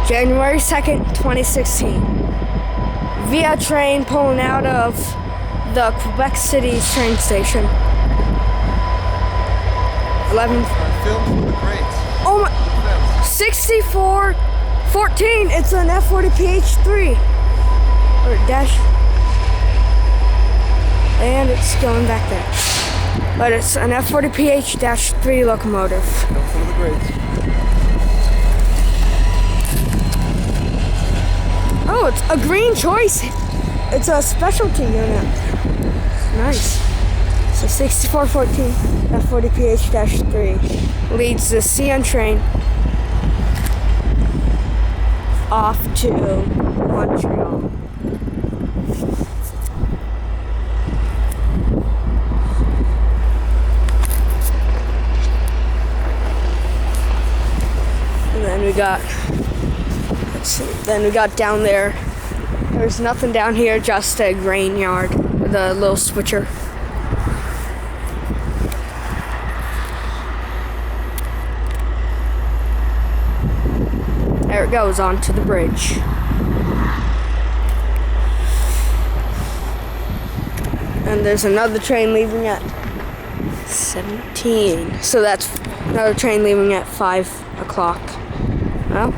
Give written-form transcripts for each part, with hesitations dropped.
January 2nd, 2016. Via train pulling out of the Quebec City train station. 11. Film from the crates. Oh my. 6414. It's an F40 PH3. Or dash. And it's going back there. But it's an F40 PH-3 locomotive. Film from the crates. Oh, it's a green choice. It's a specialty unit. Nice. So 6414 F40 PH-3 leads the CN train off to Montreal. And then we got, down there. There's nothing down here, just a grain yard with a little switcher. There it goes onto the bridge. And there's another train leaving at 17. So that's another train leaving at 5 o'clock. Well,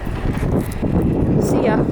see ya.